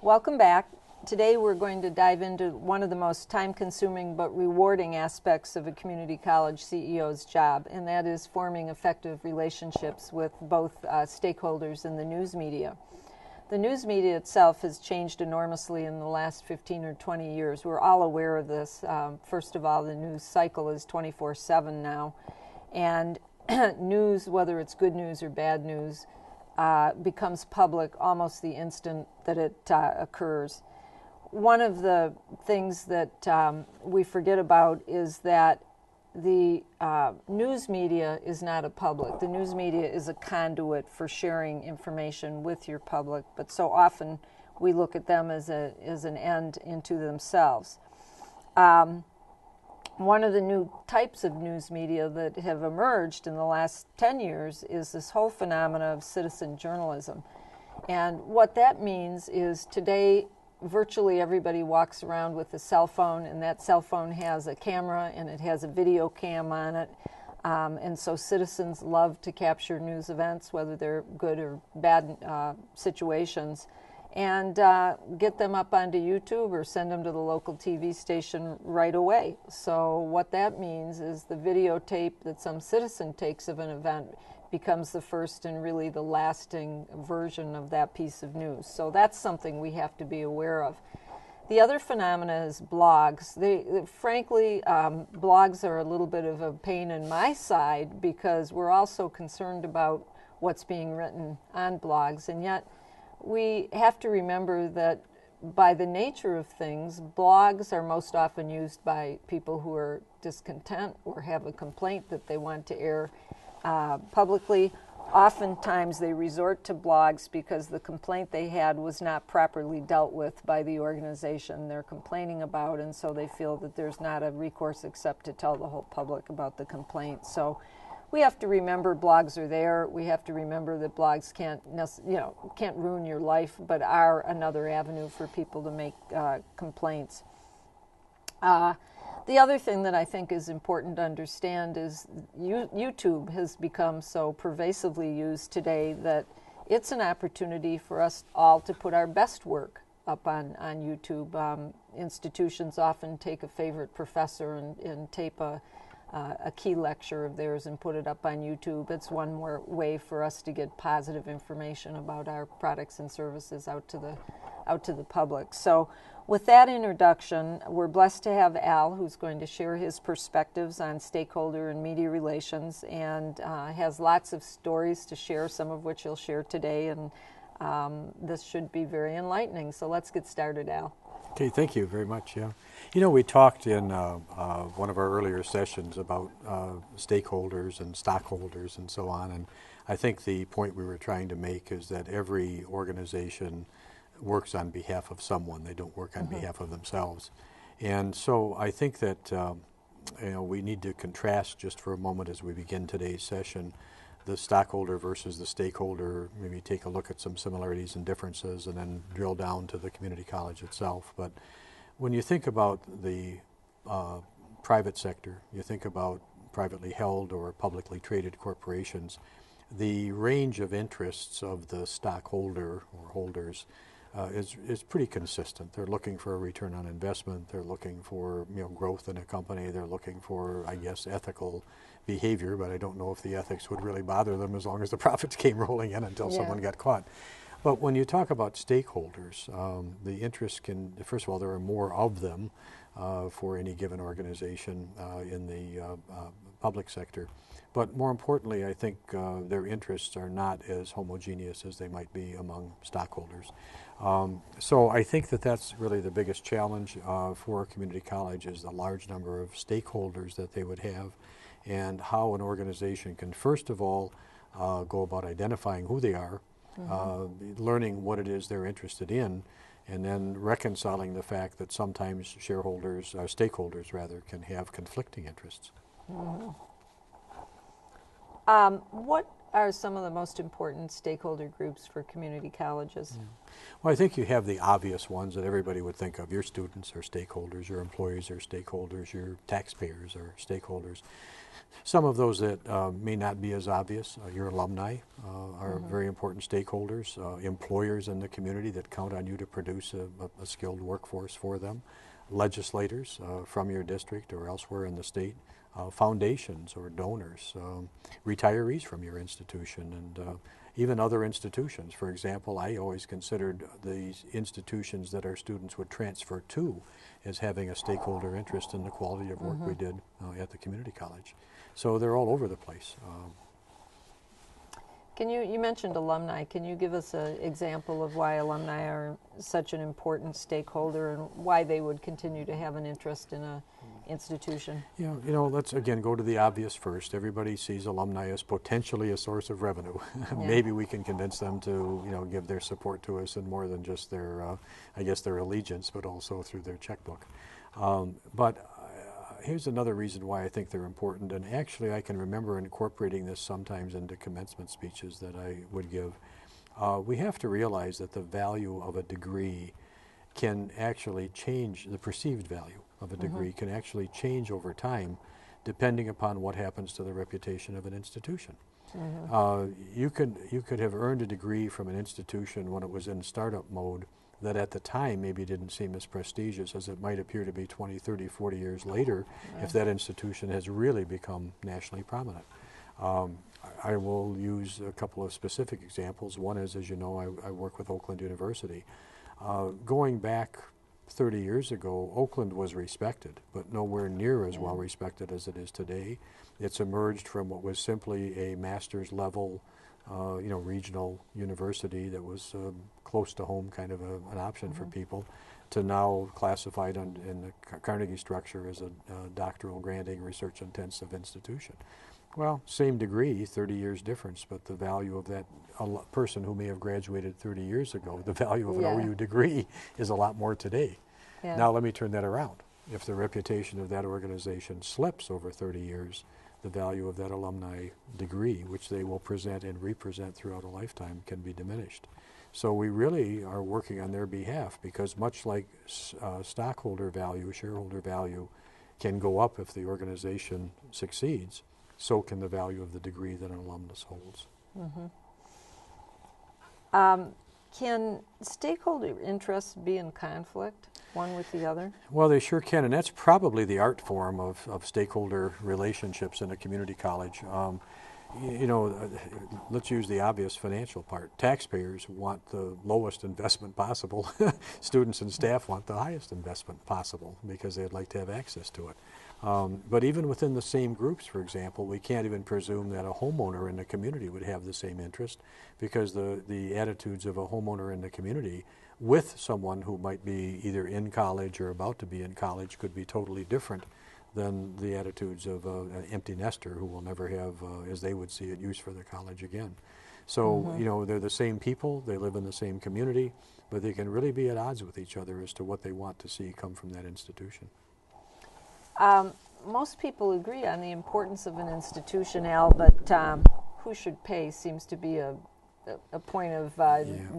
Welcome back. Today we're going to dive into one of the most time-consuming but rewarding aspects of a community college CEO's job, and that is forming effective relationships with both stakeholders in the news media. The news media itself has changed enormously in the last 15 or 20 years. We're all aware of this. First of all, the news cycle is 24/7 now, and news, whether it's good news or bad news, becomes public almost the instant that it occurs. One of the things that we forget about is that the news media is not a public. The news media is a conduit for sharing information with your public, but so often we look at them as an end into themselves. One of the new types of news media that have emerged in the last 10 years is this whole phenomena of citizen journalism. And what that means is today virtually everybody walks around with a cell phone, and that cell phone has a camera and it has a video cam on it. And so citizens love to capture news events, whether they're good or bad situations, and get them up onto YouTube or send them to the local TV station right away. So what that means is the videotape that some citizen takes of an event becomes the first and really the lasting version of that piece of news. So that's something we have to be aware of. The other phenomena is blogs. Frankly, blogs are a little bit of a pain in my side because we're also concerned about what's being written on blogs, and yet we have to remember that by the nature of things, blogs are most often used by people who are discontent or have a complaint that they want to air publicly. Oftentimes they resort to blogs because the complaint they had was not properly dealt with by the organization they're complaining about, and so they feel that there's not a recourse except to tell the whole public about the complaint. So we have to remember blogs are there. We have to remember that blogs can't ruin your life, but are another avenue for people to make complaints. The other thing that I think is important to understand is YouTube has become so pervasively used today that it's an opportunity for us all to put our best work up on YouTube. Institutions often take a favorite professor and tape a key lecture of theirs and put it up on YouTube. It's one more way for us to get positive information about our products and services out to the public. So with that introduction, we're blessed to have Al, who's going to share his perspectives on stakeholder and media relations, and has lots of stories to share, some of which he'll share today, and this should be very enlightening. So let's get started, Al. Okay, thank you very much. Yeah, you know, we talked in one of our earlier sessions about stakeholders and stockholders and so on, and I think the point we were trying to make is that every organization works on behalf of someone. They don't work on behalf of themselves. And so I think that we need to contrast just for a moment as we begin today's session the stockholder versus the stakeholder, maybe take a look at some similarities and differences, and then drill down to the community college itself. But when you think about the private sector, you think about privately held or publicly traded corporations, the range of interests of the stockholder or holders is pretty consistent. They're looking for a return on investment. They're looking for growth in a company. They're looking for, I guess, ethical behavior, but I don't know if the ethics would really bother them as long as the profits came rolling in until someone got caught. But when you talk about stakeholders, the interests can, first of all, there are more of them for any given organization in the public sector. But more importantly, I think their interests are not as homogeneous as they might be among stockholders. So I think that that's really the biggest challenge for a community college is the large number of stakeholders that they would have, and how an organization can first of all go about identifying who they are, learning what it is they're interested in, and then reconciling the fact that sometimes shareholders, stakeholders rather, can have conflicting interests. are some of the most important stakeholder groups for community colleges? Yeah. Well, I think you have the obvious ones that everybody would think of. Your students are stakeholders, your employees are stakeholders, your taxpayers are stakeholders. Some of those that may not be as obvious, your alumni are very important stakeholders, employers in the community that count on you to produce a skilled workforce for them, legislators from your district or elsewhere in the state, foundations or donors, retirees from your institution, and even other institutions. For example, I always considered these institutions that our students would transfer to as having a stakeholder interest in the quality of work we did at the community college. So they're all over the place. You mentioned alumni. Can you give us an example of why alumni are such an important stakeholder and why they would continue to have an interest in a institution? Yeah, you know, let's again go to the obvious first. Everybody sees alumni as potentially a source of revenue. Yeah. Maybe we can convince them to, give their support to us in more than just their, I guess, their allegiance, but also through their checkbook. But here's another reason why I think they're important, and actually I can remember incorporating this sometimes into commencement speeches that I would give. We have to realize that the value of a degree can actually change, the perceived value of a degree can actually change over time depending upon what happens to the reputation of an institution. You could have earned a degree from an institution when it was in startup mode that at the time maybe didn't seem as prestigious as it might appear to be 20, 30, 40 years later if that institution has really become nationally prominent. I will use a couple of specific examples. One is, as you know, I work with Oakland University. Going back 30 years ago, Oakland was respected, but nowhere near as well respected as it is today. It's emerged from what was simply a master's level regional university that was close to home, kind of an option for people, to now classified in the Carnegie structure as a doctoral granting research intensive institution. Well, same degree, 30 years difference, but the value of that person who may have graduated 30 years ago, the value of an OU degree is a lot more today. Yeah. Now let me turn that around. If the reputation of that organization slips over 30 years, the value of that alumni degree, which they will present and represent throughout a lifetime, can be diminished. So we really are working on their behalf, because much like stockholder value, shareholder value can go up if the organization succeeds, so can the value of the degree that an alumnus holds. Can stakeholder interests be in conflict, one with the other? Well, they sure can, and that's probably the art form of stakeholder relationships in a community college. Let's use the obvious financial part. Taxpayers want the lowest investment possible. Students and staff want the highest investment possible because they'd like to have access to it. But even within the same groups, for example, we can't even presume that a homeowner in the community would have the same interest, because the attitudes of a homeowner in the community with someone who might be either in college or about to be in college could be totally different than the attitudes of an empty nester who will never have, as they would see it, use for their college again. So, they're the same people, they live in the same community, but they can really be at odds with each other as to what they want to see come from that institution. Most people agree on the importance of an institution, Al, but who should pay seems to be a point of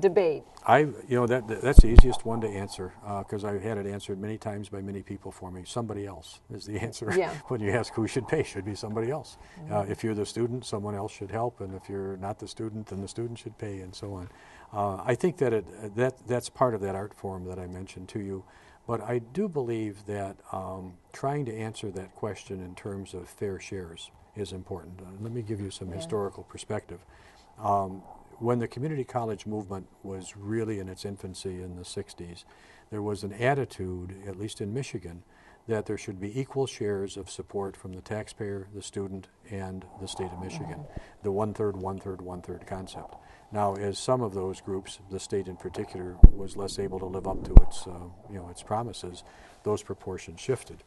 debate. That's the easiest one to answer, because I've had it answered many times by many people for me. Somebody else is the answer. Yeah. When you ask who should pay, should be somebody else. If you're the student, someone else should help, and if you're not the student, then the student should pay, and so on. I think that that's part of that art form that I mentioned to you. But I do believe that trying to answer that question in terms of fair shares is important. Let me give you some historical perspective. When the community college movement was really in its infancy in the 60s, there was an attitude, at least in Michigan, that there should be equal shares of support from the taxpayer, the student, and the state of Michigan. The one-third, one-third, one-third concept. Now, as some of those groups, the state in particular, was less able to live up to its promises, those proportions shifted.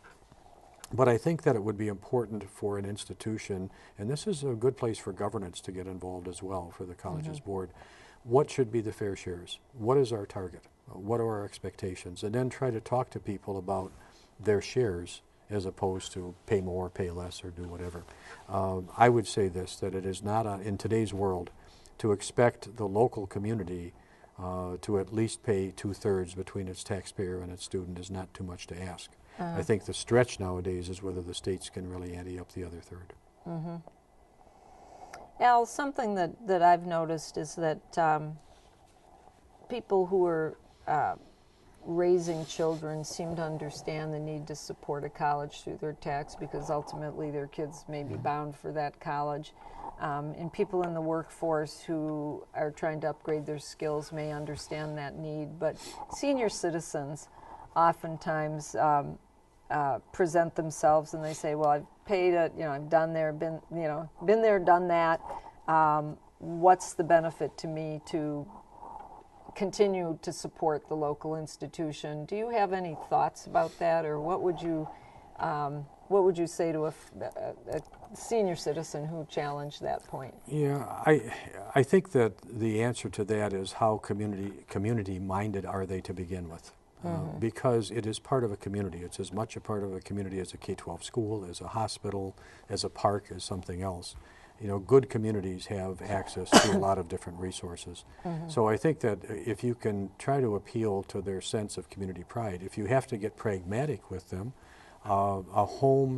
But I think that it would be important for an institution, and this is a good place for governance to get involved as well, for the college's board. What should be the fair shares? What is our target? What are our expectations? And then try to talk to people about their shares as opposed to pay more, pay less, or do whatever. I would say this, that it is not, in today's world, to expect the local community to at least pay 2/3 between its taxpayer and its student is not too much to ask. I think the stretch nowadays is whether the states can really ante up the other third. Mm-hmm. Al, something that I've noticed is that people who are raising children seem to understand the need to support a college through their tax, because ultimately their kids may be bound for that college. And people in the workforce who are trying to upgrade their skills may understand that need, but senior citizens oftentimes present themselves and they say, well, I've paid it, I've done there, been there, done that. What's the benefit to me to continue to support the local institution? Do you have any thoughts about that, or what would you say to a senior citizen who challenged that point? Yeah, I think that the answer to that is how community-minded are they to begin with? Because it is part of a community. It's as much a part of a community as a K-12 school, as a hospital, as a park, as something else. Good communities have access to a lot of different resources. So I think that if you can try to appeal to their sense of community pride, if you have to get pragmatic with them, a home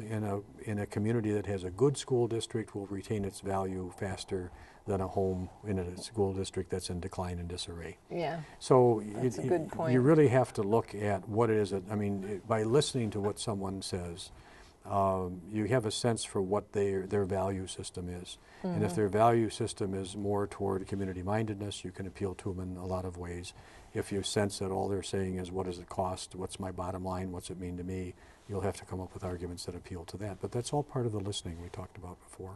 in a community that has a good school district will retain its value faster than a home in a school district that's in decline and disarray. Yeah. So that's a good point. You really have to look at what it is. By listening to what someone says, you have a sense for what their value system is. And if their value system is more toward community mindedness, you can appeal to them in a lot of ways. If you sense that all they're saying is, what does it cost, what's my bottom line, what's it mean to me, you'll have to come up with arguments that appeal to that. But that's all part of the listening we talked about before.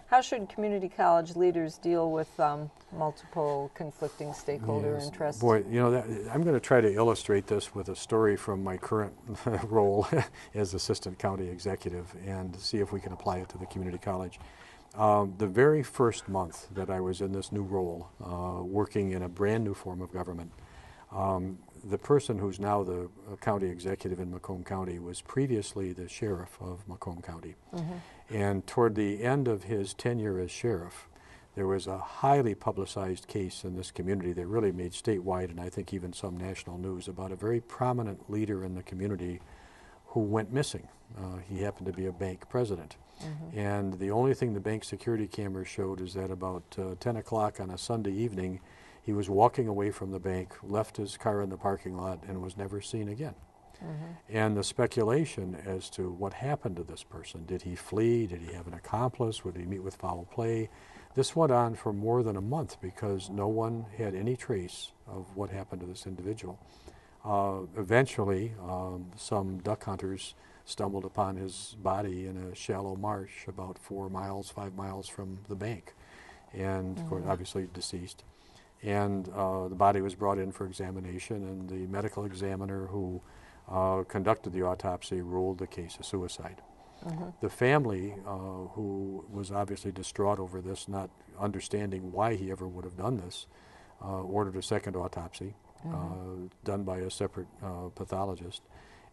How should community college leaders deal with multiple conflicting stakeholder interests? Boy, I'm going to try to illustrate this with a story from my current role as assistant county executive and see if we can apply it to the community college. The very first month that I was in this new role, working in a brand new form of government, the person who's now the county executive in Macomb County was previously the sheriff of Macomb County. And toward the end of his tenure as sheriff, there was a highly publicized case in this community that really made statewide and I think even some national news about a very prominent leader in the community who went missing. He happened to be a bank president. And the only thing the bank security cameras showed is that about 10 o'clock on a Sunday evening, he was walking away from the bank, left his car in the parking lot, and was never seen again. And the speculation as to what happened to this person, did he flee, did he have an accomplice, would he meet with foul play, this went on for more than a month because no one had any trace of what happened to this individual. Eventually, some duck hunters stumbled upon his body in a shallow marsh about 5 miles from the bank, and of course, obviously deceased. And the body was brought in for examination, and the medical examiner who conducted the autopsy ruled the case a suicide. The family, who was obviously distraught over this, not understanding why he ever would have done this, ordered a second autopsy done by a separate pathologist,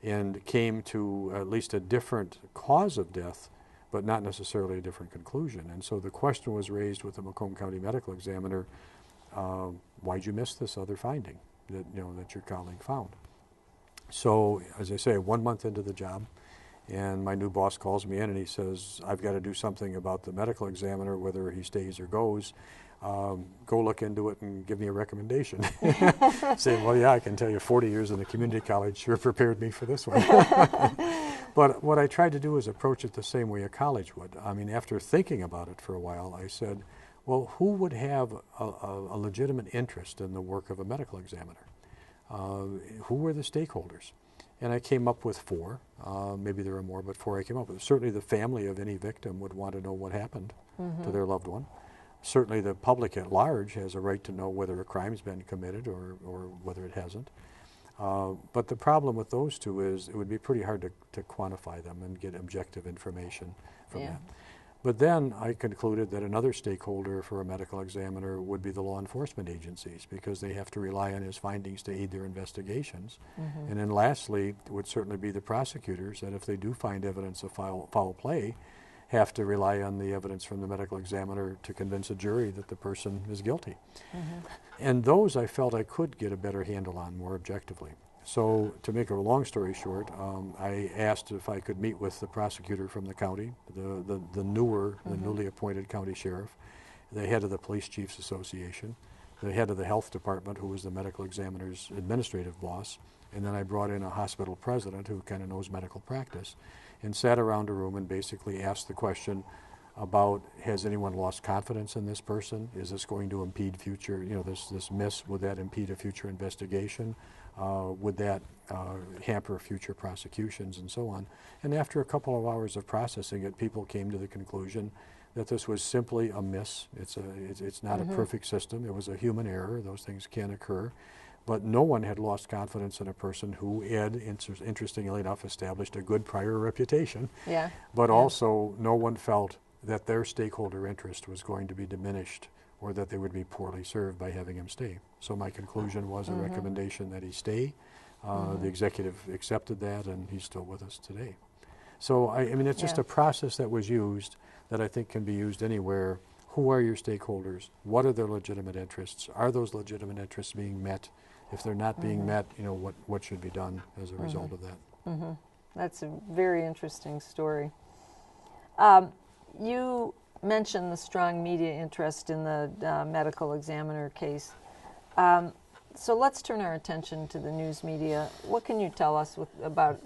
and came to at least a different cause of death, but not necessarily a different conclusion. And so the question was raised with the Macomb County medical examiner, why'd you miss this other finding that your colleague found? So, as I say, 1 month into the job, and my new boss calls me in and he says, I've got to do something about the medical examiner, whether he stays or goes. Go look into it and give me a recommendation. Saying, well, yeah, I can tell you 40 years in the community college sure prepared me for this one. But what I tried to do is approach it the same way a college would. After thinking about it for a while, I said, well, who would have a legitimate interest in the work of a medical examiner? Who were the stakeholders? And I came up with 4. Maybe there are more, but 4 I came up with. Certainly the family of any victim would want to know what happened to their loved one. Certainly the public at large has a right to know whether a crime's been committed or whether it hasn't. But the problem with those two is it would be pretty hard to quantify them and get objective information from that. But then I concluded that another stakeholder for a medical examiner would be the law enforcement agencies, because they have to rely on his findings to aid their investigations. And then lastly would certainly be the prosecutors, that if they do find evidence of foul play, have to rely on the evidence from the medical examiner to convince a jury that the person is guilty. And those I felt I could get a better handle on more objectively. So to make a long story short, I asked if I could meet with the prosecutor from the county, the newly appointed county sheriff, the head of the Police Chiefs Association, the head of the health department, who was the medical examiner's administrative boss, and then I brought in a hospital president who kind of knows medical practice, and sat around a room and basically asked the question about, has anyone lost confidence in this person? Is this going to impede future, this miss, would that impede a future investigation? Would that hamper future prosecutions, and so on? And after a couple of hours of processing it, people came to the conclusion that this was simply a miss. It's not a perfect system. It was a human error. Those things can occur. But no one had lost confidence in a person who had, interestingly enough, established a good prior reputation. Yeah. But also, no one felt that their stakeholder interest was going to be diminished, or that they would be poorly served by having him stay. So my conclusion was a recommendation that he stay. The executive accepted that, and he's still with us today. So I mean, it's just a process that was used that I think can be used anywhere. Who are your stakeholders? What are their legitimate interests? Are those legitimate interests being met? If they're not being met, what should be done as a result of that? That's a very interesting story. You mentioned the strong media interest in the medical examiner case. So let's turn our attention to the news media. What can you tell us about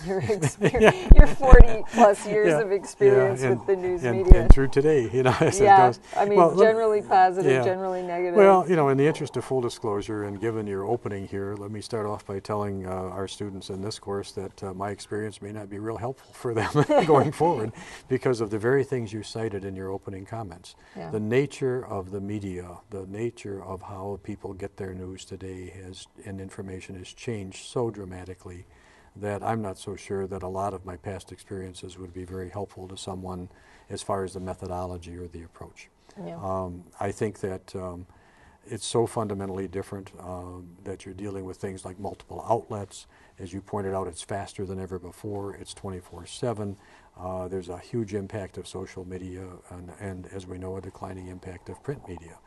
your experience, your 40-plus years of experience with the news media? And through today, as it goes. I mean, generally positive, generally negative. Well, in the interest of full disclosure, and given your opening here, let me start off by telling our students in this course that my experience may not be real helpful for them going forward, because of the very things you cited in your opening comments. The nature of the media, the nature of how people get their news today and information has changed so dramatically that I'm not so sure that a lot of my past experiences would be very helpful to someone as far as the methodology or the approach. I think that it's so fundamentally different that you're dealing with things like multiple outlets. As you pointed out, it's faster than ever before. It's 24/7. There's a huge impact of social media and, as we know, a declining impact of print media.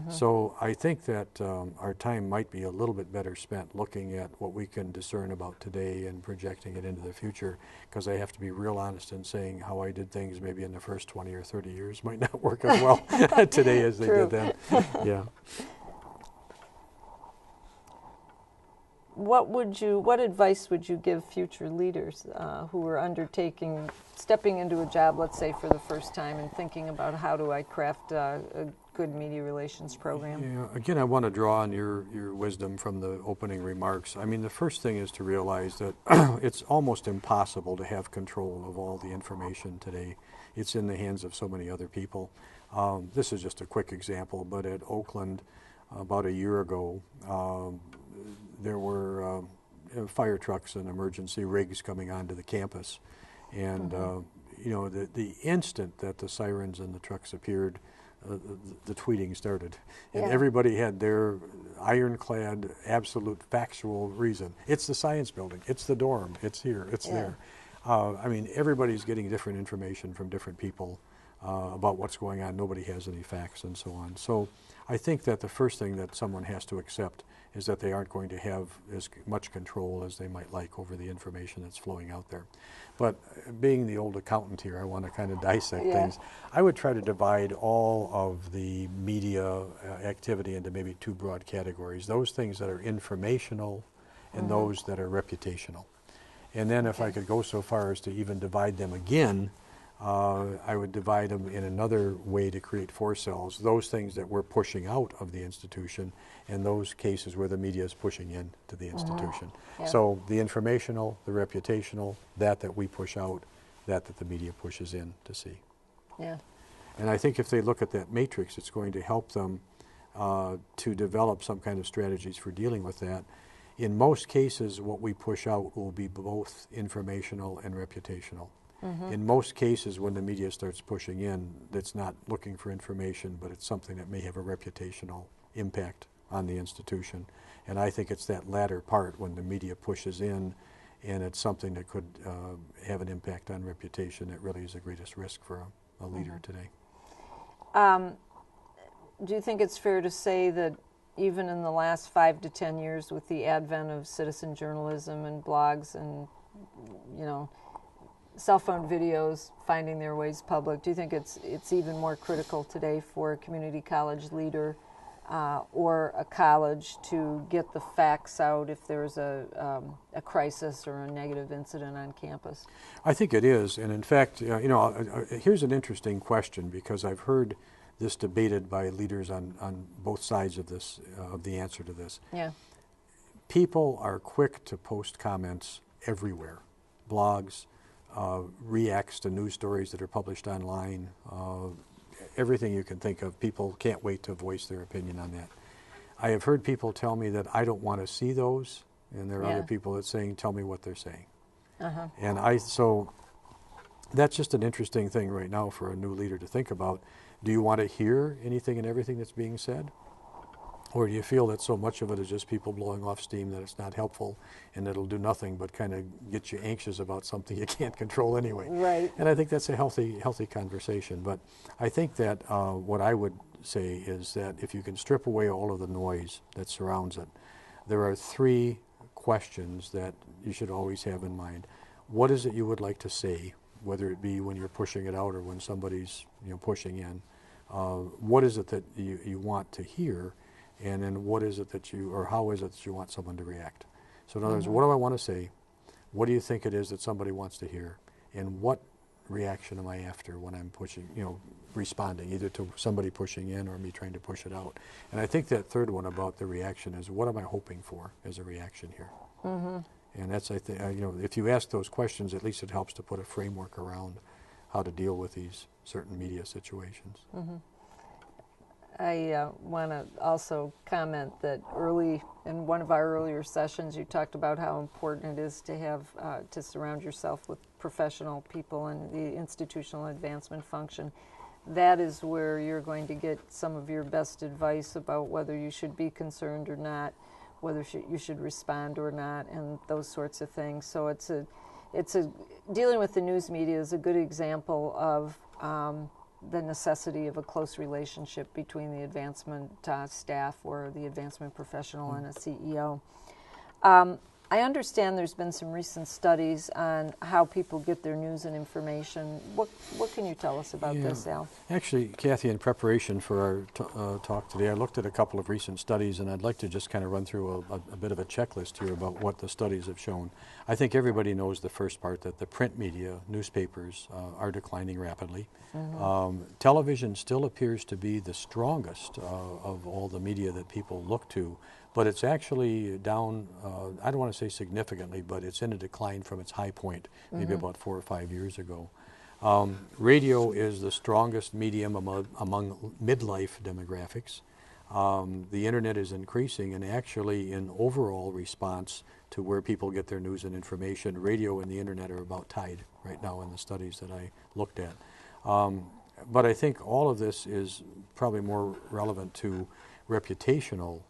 So I think that our time might be a little bit better spent looking at what we can discern about today and projecting it into the future, because I have to be real honest in saying how I did things maybe in the first 20 or 30 years might not work as well today as they did then. What advice would you give future leaders who are stepping into a job, let's say, for the first time and thinking about how do I craft a good media relations program? Again, I want to draw on your wisdom from the opening remarks. I mean, the first thing is to realize that it's almost impossible to have control of all the information today. It's in the hands of so many other people. This is just a quick example, but at Oakland about a year ago, there were fire trucks and emergency rigs coming onto the campus. And, the instant that the sirens and the trucks appeared, the tweeting started. And everybody had their ironclad, absolute factual reason. It's the science building. It's the dorm. It's here. It's there. I mean, everybody's getting different information from different people about what's going on. Nobody has any facts and so on. So I think that the first thing that someone has to accept is that they aren't going to have as much control as they might like over the information that's flowing out there. But being the old accountant here, I want to kind of dissect things. I would try to divide all of the media activity into maybe two broad categories: those things that are informational and those that are reputational. And then if I could go so far as to even divide them again, I would divide them in another way to create four cells: those things that we're pushing out of the institution, and those cases where the media is pushing into the institution. So the informational, the reputational, that we push out, that the media pushes in to see. And I think if they look at that matrix, it's going to help them to develop some kind of strategies for dealing with that. In most cases, what we push out will be both informational and reputational. In most cases, when the media starts pushing in, it's not looking for information, but it's something that may have a reputational impact on the institution. And I think it's that latter part when the media pushes in and it's something that could have an impact on reputation that really is the greatest risk for a leader today. Do you think it's fair to say that even in the last 5 to 10 years, with the advent of citizen journalism and blogs and, you know, cell phone videos finding their ways public, do you think it's even more critical today for a community college leader or a college to get the facts out if there's a crisis or a negative incident on campus? I think it is, and in fact, here's an interesting question, because I've heard this debated by leaders on both sides of this, of the answer to this. Yeah. People are quick to post comments everywhere, blogs, reacts to news stories that are published online, everything you can think of. People can't wait to voice their opinion on that. I have heard people tell me that I don't want to see those, and there are other people that saying, tell me what they're saying. And so that's just an interesting thing right now for a new leader to think about. Do you want to hear anything and everything that's being said? Or do you feel that so much of it is just people blowing off steam that it's not helpful and it'll do nothing but kind of get you anxious about something you can't control anyway? Right. And I think that's a healthy conversation. But I think that what I would say is that if you can strip away all of the noise that surrounds it, there are 3 questions that you should always have in mind. What is it you would like to say, whether it be when you're pushing it out or when somebody's pushing in? What is it that you want to hear? And then what is it that how is it that you want someone to react? So in other words, what do I want to say? What do you think it is that somebody wants to hear? And what reaction am I after when I'm pushing, responding, either to somebody pushing in or me trying to push it out? And I think that third one about the reaction is, what am I hoping for as a reaction here? And that's, I think, if you ask those questions, at least it helps to put a framework around how to deal with these certain media situations. I want to also comment that early in one of our earlier sessions, you talked about how important it is to have to surround yourself with professional people in the institutional advancement function. That is where you're going to get some of your best advice about whether you should be concerned or not, whether you should respond or not, and those sorts of things. So it's a dealing with the news media is a good example of the necessity of a close relationship between the advancement staff or the advancement professional and a CEO. I understand there's been some recent studies on how people get their news and information. What can you tell us about this, Al? Actually, Kathy, in preparation for our talk today, I looked at a couple of recent studies, and I'd like to just kind of run through a bit of a checklist here about what the studies have shown. I think everybody knows the first part, that the print media, newspapers, are declining rapidly. Television still appears to be the strongest of all the media that people look to, but it's actually down, I don't want to say significantly, but it's in a decline from its high point, maybe about 4 or 5 years ago. Radio is the strongest medium among midlife demographics. The internet is increasing, and actually in overall response to where people get their news and information, radio and the internet are about tied right now in the studies that I looked at. But I think all of this is probably more relevant to reputational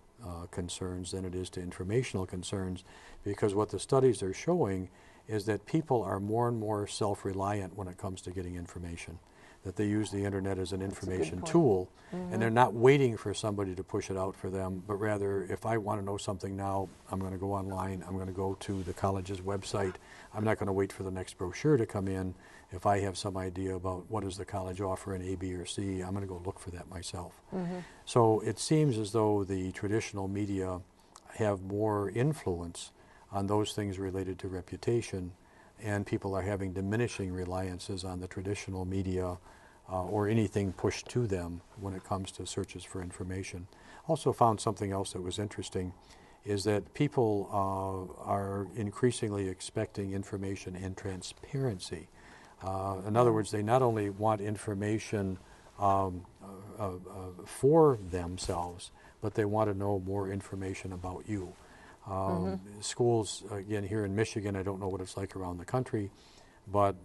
concerns than it is to informational concerns, because what the studies are showing is that people are more and more self-reliant when it comes to getting information, that they use the internet as an information tool, and they're not waiting for somebody to push it out for them, but rather, if I want to know something now, I'm going to go online, I'm going to go to the college's website, I'm not going to wait for the next brochure to come in. If I have some idea about what does the college offer in A, B, or C, I'm going to go look for that myself. So it seems as though the traditional media have more influence on those things related to reputation, and people are having diminishing reliances on the traditional media or anything pushed to them when it comes to searches for information. Also found something else that was interesting, is that people are increasingly expecting information and transparency. In other words, they not only want information for themselves, but they want to know more information about you. Schools, again, here in Michigan, I don't know what it's like around the country, But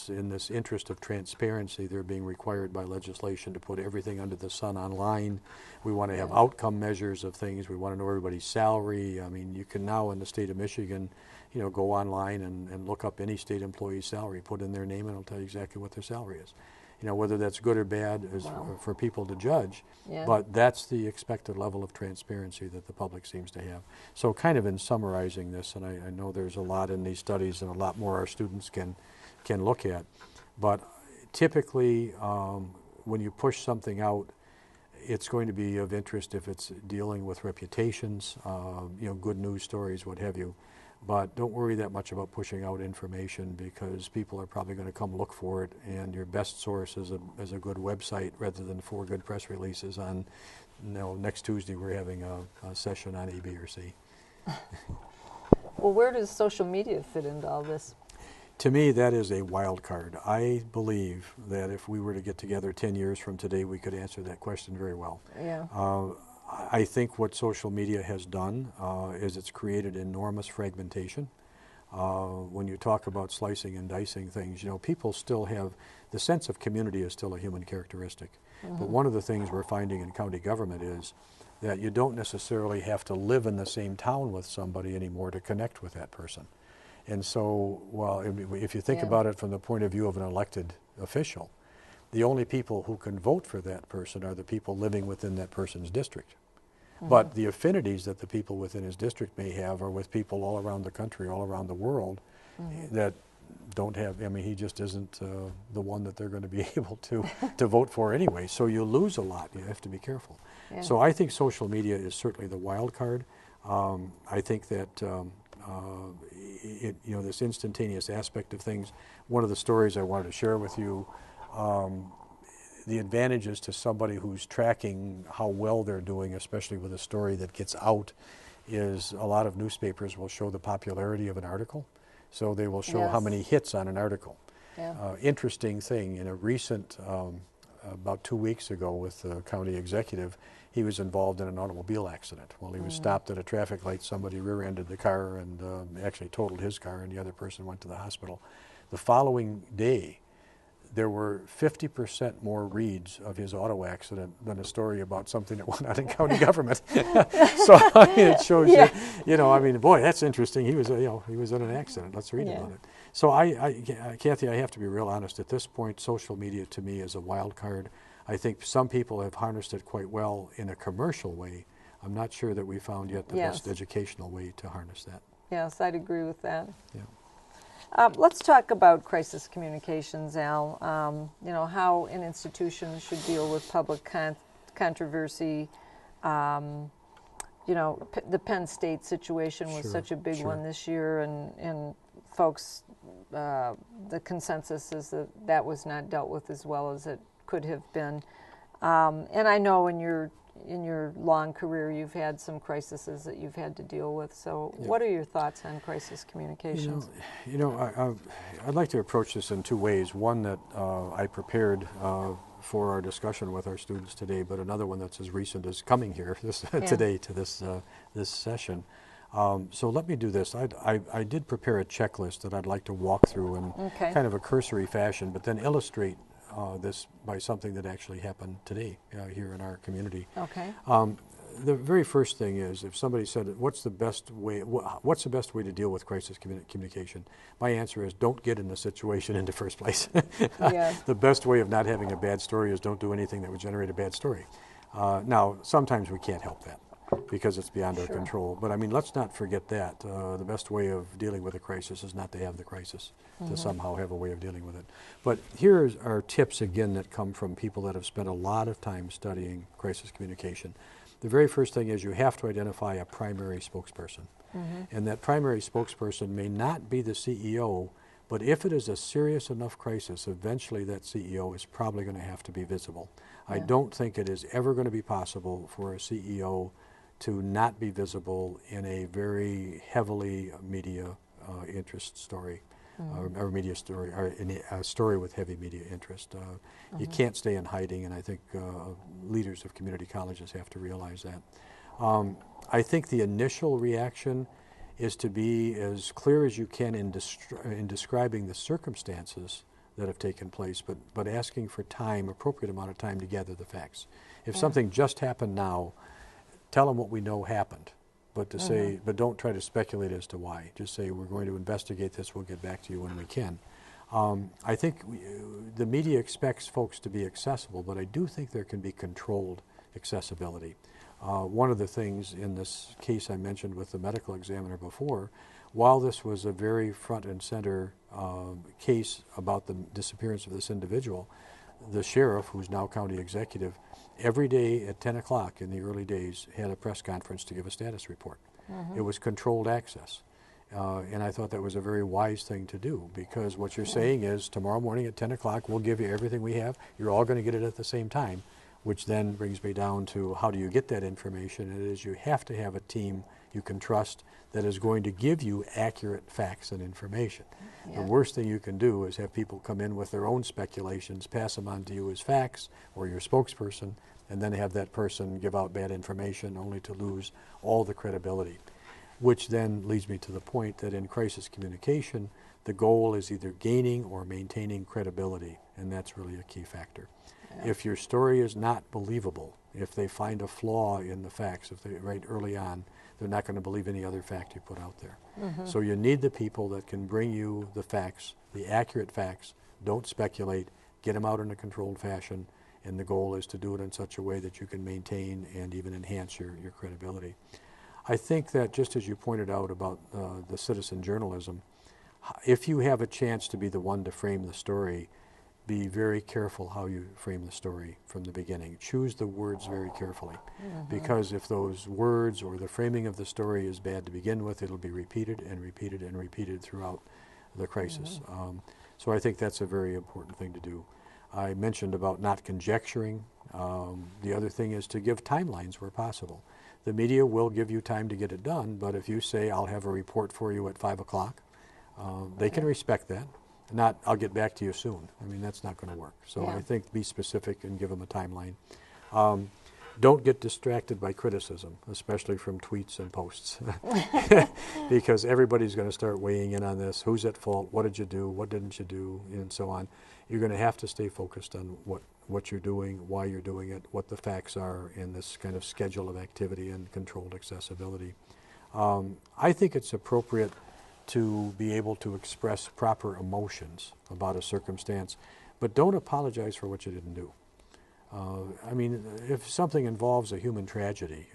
in this interest of transparency, they're being required by legislation to put everything under the sun online. We want to have outcome measures of things. We want to know everybody's salary. I mean, you can now in the state of Michigan, go online and look up any state employee's salary, put in their name, and it'll tell you exactly what their salary is. Whether that's good or bad is for people to judge, but that's the expected level of transparency that the public seems to have. So kind of in summarizing this, and I know there's a lot in these studies and a lot more our students can look at, but typically when you push something out, it's going to be of interest if it's dealing with reputations, good news stories, what have you. But don't worry that much about pushing out information, because people are probably going to come look for it, and your best source is a good website rather than 4 good press releases on, next Tuesday we're having a session on A, B, or C. Well, where does social media fit into all this? To me, that is a wild card. I believe that if we were to get together 10 years from today, we could answer that question very well. Yeah. I think what social media has done is it's created enormous fragmentation. When you talk about slicing and dicing things, people still have, the sense of community is still a human characteristic. But one of the things we're finding in county government is that you don't necessarily have to live in the same town with somebody anymore to connect with that person. And so, if you think about it from the point of view of an elected official, the only people who can vote for that person are the people living within that person's district. But the affinities that the people within his district may have are with people all around the country, all around the world, that don't have, he just isn't the one that they're going to be able to vote for anyway. So you lose a lot. You have to be careful. Yeah. So I think social media is certainly the wild card. I think that this instantaneous aspect of things, one of the stories I wanted to share with you, the advantages to somebody who's tracking how well they're doing, especially with a story that gets out, is a lot of newspapers will show the popularity of an article. So they will show how many hits on an article. Yeah. Interesting thing, in a recent, about 2 weeks ago with the county executive, he was involved in an automobile accident. Well, he was stopped at a traffic light, somebody rear-ended the car and actually totaled his car, and the other person went to the hospital. The following day, there were 50% more reads of his auto accident than a story about something that went on in county government. So it shows you, boy, that's interesting. He was, he was in an accident. Let's read about it. So Kathy, I have to be real honest. At this point, social media to me is a wild card. I think some people have harnessed it quite well in a commercial way. I'm not sure that we found yet the best educational way to harness that. Yes, I'd agree with that. Yeah. Let's talk about crisis communications, Al. How an institution should deal with public controversy. The Penn State situation was such a big one this year, and folks, the consensus is that was not dealt with as well as it could have been. And I know in your long career you've had some crises that you've had to deal with. So what are your thoughts on crisis communications? I'd like to approach this in 2 ways. One that I prepared for our discussion with our students today, but another one that's as recent as coming here today to this session. So let me do this. I did prepare a checklist that I'd like to walk through in kind of a cursory fashion, but then illustrate this by something that actually happened today here in our community. Okay. The very first thing is, if somebody said, "What's the best way to deal with crisis communication?" My answer is, don't get in the situation in the first place. The best way of not having a bad story is don't do anything that would generate a bad story. Now, sometimes we can't help that because it's beyond our control. But let's not forget that. The best way of dealing with a crisis is not to have the crisis, to somehow have a way of dealing with it. But here are tips, again, that come from people that have spent a lot of time studying crisis communication. The very first thing is you have to identify a primary spokesperson. And that primary spokesperson may not be the CEO, but if it is a serious enough crisis, eventually that CEO is probably going to have to be visible. I don't think it is ever going to be possible for a CEO to not be visible in a very heavily media interest story, or media story, or in a story with heavy media interest. You can't stay in hiding, and I think leaders of community colleges have to realize that. I think the initial reaction is to be as clear as you can in describing the circumstances that have taken place, but asking for time, appropriate amount of time to gather the facts. If something just happened now, tell them what we know happened, but to say, but don't try to speculate as to why. Just say, we're going to investigate this, we'll get back to you when we can. I think the media expects folks to be accessible, but I do think there can be controlled accessibility. One of the things in this case I mentioned with the medical examiner before, while this was a very front and center case about the disappearance of this individual, the sheriff, who's now county executive, every day at 10 o'clock in the early days had a press conference to give a status report. It was controlled access. And I thought that was a very wise thing to do, because what you're saying is tomorrow morning at 10 o'clock we'll give you everything we have. You're all going to get it at the same time, which then brings me down to how do you get that information. It is you have to have a team you can trust that is going to give you accurate facts and information. The worst thing you can do is have people come in with their own speculations, pass them on to you as facts or your spokesperson, and then have that person give out bad information only to lose all the credibility. Which then leads me to the point that in crisis communication, the goal is either gaining or maintaining credibility, and that's really a key factor. If your story is not believable, if they find a flaw in the facts, if they right early on, they're not going to believe any other fact you put out there. So you need the people that can bring you the facts, the accurate facts. Don't speculate, get them out in a controlled fashion, and the goal is to do it in such a way that you can maintain and even enhance your credibility. I think that just as you pointed out about the citizen journalism, if you have a chance to be the one to frame the story, be very careful how you frame the story from the beginning. Choose the words very carefully, because if those words or the framing of the story is bad to begin with, it'll be repeated and repeated and repeated throughout the crisis. So I think that's a very important thing to do. I mentioned about not conjecturing. The other thing is to give timelines where possible. The media will give you time to get it done, but if you say, I'll have a report for you at 5 o'clock, they can respect that. Not, I'll get back to you soon. I mean, that's not going to work. So I think be specific and give them a timeline. Don't get distracted by criticism, especially from tweets and posts, because everybody's going to start weighing in on this. Who's at fault? What did you do? What didn't you do? And so on. You're going to have to stay focused on what you're doing, why you're doing it, what the facts are, and this kind of schedule of activity and controlled accessibility. I think it's appropriate to be able to express proper emotions about a circumstance, but don't apologize for what you didn't do. I mean, if something involves a human tragedy,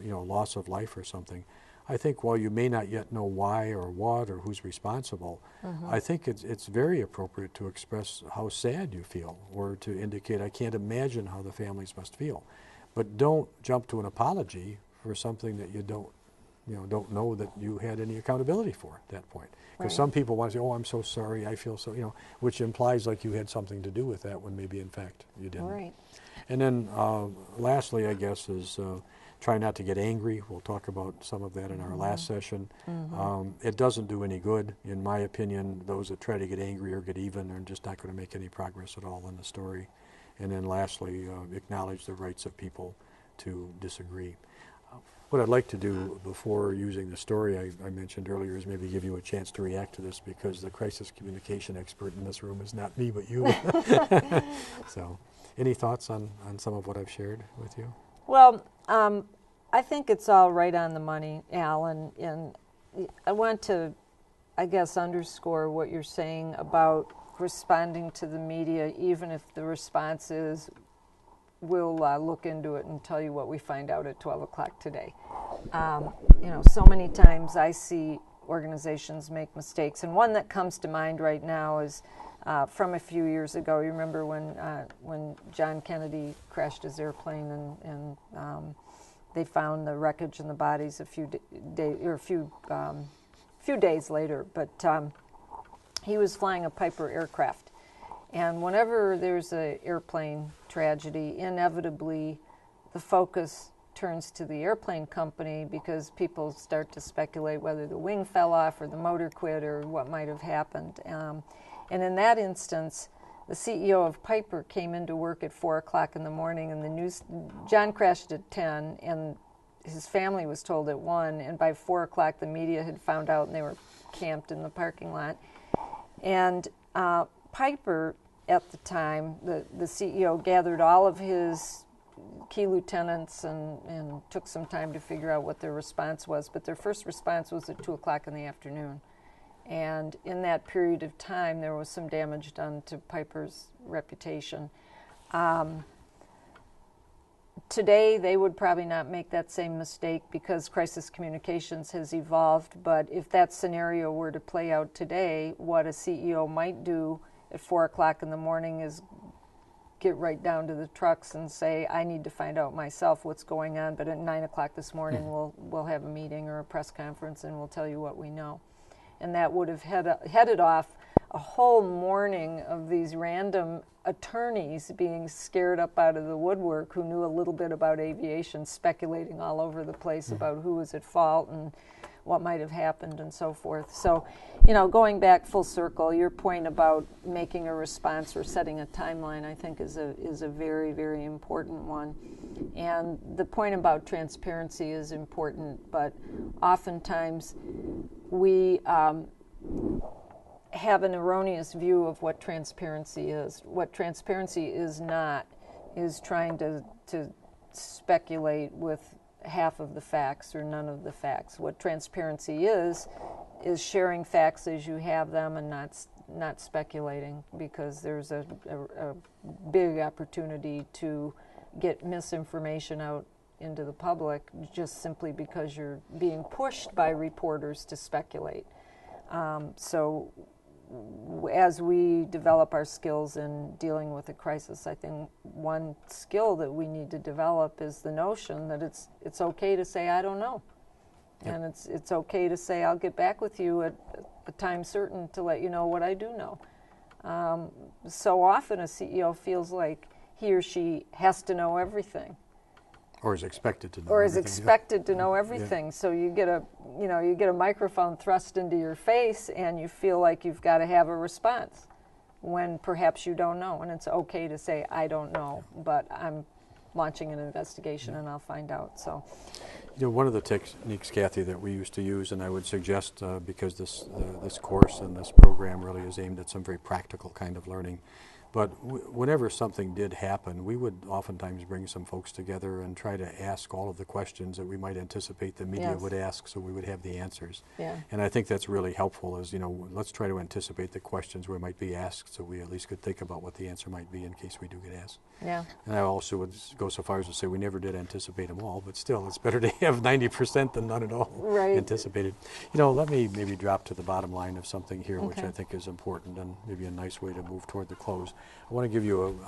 loss of life or something, I think while you may not yet know why or what or who's responsible, I think it's very appropriate to express how sad you feel, or to indicate, I can't imagine how the families must feel. But don't jump to an apology for something that you don't know that you had any accountability for at that point. Because some people want to say, oh, I'm so sorry, I feel so, which implies like you had something to do with that when maybe in fact you didn't. Right. And then lastly, I guess, is try not to get angry. We'll talk about some of that in our last session. It doesn't do any good. In my opinion, those that try to get angry or get even are just not going to make any progress at all in the story. And then lastly, acknowledge the rights of people to disagree. What I'd like to do before using the story I mentioned earlier is maybe give you a chance to react to this, because the crisis communication expert in this room is not me but you. So, any thoughts on some of what I've shared with you? Well, I think it's all right on the money, Al, and I want to, I guess, underscore what you're saying about responding to the media, even if the response is, we'll look into it and tell you what we find out at 12 o'clock today. So many times I see organizations make mistakes, and one that comes to mind right now is from a few years ago. You remember when John Kennedy crashed his airplane, and they found the wreckage and the bodies a few days later. But he was flying a Piper aircraft. And whenever there's an airplane tragedy, inevitably the focus turns to the airplane company, because people start to speculate whether the wing fell off or the motor quit or what might have happened. And in that instance, the CEO of Piper came into work at 4 o'clock in the morning, and John crashed at 10, and his family was told at 1, and by 4 o'clock the media had found out and they were camped in the parking lot. And Piper, at the time, the CEO, gathered all of his key lieutenants and took some time to figure out what their response was. But their first response was at 2 o'clock in the afternoon. And in that period of time, there was some damage done to Piper's reputation. Today, they would probably not make that same mistake because crisis communications has evolved. But if that scenario were to play out today, what a CEO might do at 4 o'clock in the morning is get right down to the trucks and say, I need to find out myself what's going on, but at 9 o'clock this morning we'll have a meeting or a press conference and we'll tell you what we know. And that would have headed off a whole morning of these random attorneys being scared up out of the woodwork who knew a little bit about aviation, speculating all over the place about who was at fault and what might have happened and so forth. So, going back full circle, your point about making a response or setting a timeline, I think, is a very, very important one. And the point about transparency is important, but oftentimes we have an erroneous view of what transparency is. What transparency is not is trying to speculate with half of the facts or none of the facts. What transparency is sharing facts as you have them and not speculating, because there's a big opportunity to get misinformation out into the public just simply because you're being pushed by reporters to speculate. So as we develop our skills in dealing with a crisis, I think one skill that we need to develop is the notion that it's okay to say, I don't know. Yep. And it's okay to say, I'll get back with you at a time certain to let you know what I do know. So often a CEO feels like he or she has to know everything. Or is expected to know. Or is expected to know everything. Yeah. So you get a microphone thrust into your face, and you feel like you've got to have a response, when perhaps you don't know, and it's okay to say I don't know, but I'm launching an investigation and I'll find out. So, one of the techniques, Kathy, that we used to use, and I would suggest because this course and this program really is aimed at some very practical kind of learning. But whenever something did happen, we would oftentimes bring some folks together and try to ask all of the questions that we might anticipate the media would ask, so we would have the answers. Yeah. And I think that's really helpful, is, let's try to anticipate the questions we might be asked, so we at least could think about what the answer might be in case we do get asked. Yeah. And I also would go so far as to say we never did anticipate them all, but still, it's better to have 90% than none at all anticipated. Let me maybe drop to the bottom line of something here, which I think is important and maybe a nice way to move toward the close. I want to give you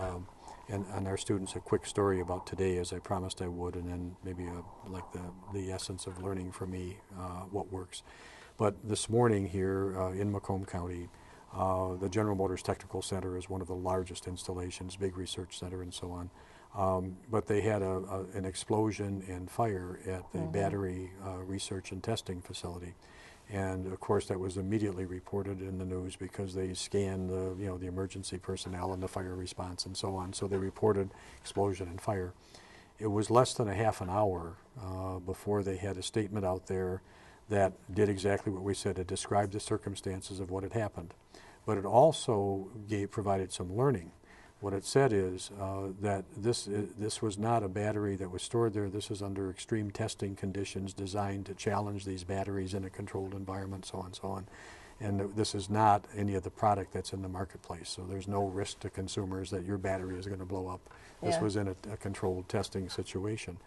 and our students a quick story about today, as I promised I would, and then maybe like the essence of learning from me what works. But this morning here in Macomb County, the General Motors Technical Center is one of the largest installations, big research center and so on. But they had an explosion and fire at the battery research and testing facility. And of course, that was immediately reported in the news because they scanned the emergency personnel and the fire response and so on. So they reported explosion and fire. It was less than a half an hour before they had a statement out there that did exactly what we said. It described the circumstances of what had happened, but it also provided some learning. What it said is that this was not a battery that was stored there. This is under extreme testing conditions designed to challenge these batteries in a controlled environment, so on and so on. And this is not any of the product that's in the marketplace. So there's no risk to consumers that your battery is going to blow up. This was in a controlled testing situation.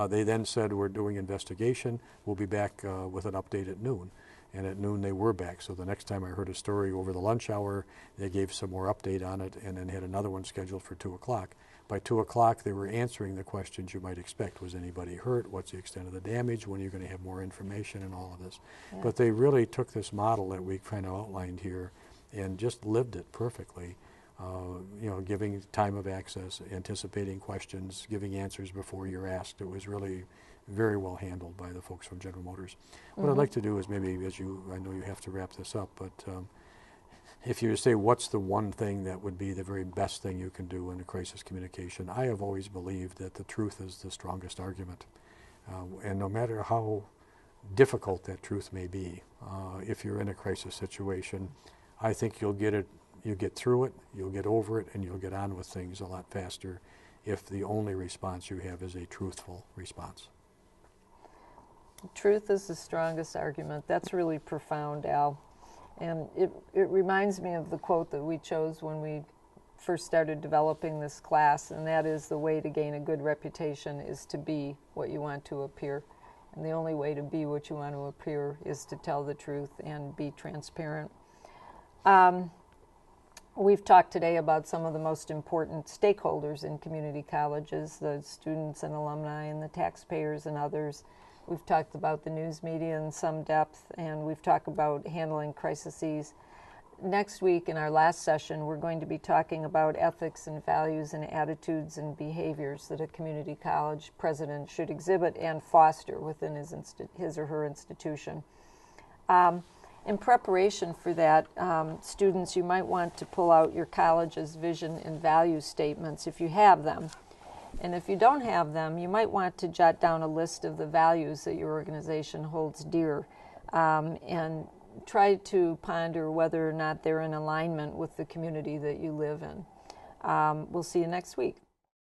They then said, we're doing investigation. We'll be back with an update at noon. And at noon they were back. So the next time I heard a story over the lunch hour, they gave some more update on it and then had another one scheduled for 2 o'clock. By 2 o'clock they were answering the questions you might expect. Was anybody hurt? What's the extent of the damage? When are you going to have more information and all of this? Yeah. But they really took this model that we kind of outlined here and just lived it perfectly. Giving time of access, anticipating questions, giving answers before you're asked. It was really very well handled by the folks from General Motors. What I'd like to do is maybe, I know you have to wrap this up, but if you say what's the one thing that would be the very best thing you can do in a crisis communication, I have always believed that the truth is the strongest argument. And no matter how difficult that truth may be, if you're in a crisis situation, I think you'll get through it, you'll get over it, and you'll get on with things a lot faster if the only response you have is a truthful response. Truth is the strongest argument. That's really profound, Al. And it reminds me of the quote that we chose when we first started developing this class, and that is, the way to gain a good reputation is to be what you want to appear. And the only way to be what you want to appear is to tell the truth and be transparent. We've talked today about some of the most important stakeholders in community colleges, the students and alumni and the taxpayers and others. We've talked about the news media in some depth, and we've talked about handling crises. Next week, in our last session, we're going to be talking about ethics and values and attitudes and behaviors that a community college president should exhibit and foster within his or her institution. In preparation for that, students, you might want to pull out your college's vision and value statements if you have them. And if you don't have them, you might want to jot down a list of the values that your organization holds dear, and try to ponder whether or not they're in alignment with the community that you live in. We'll see you next week.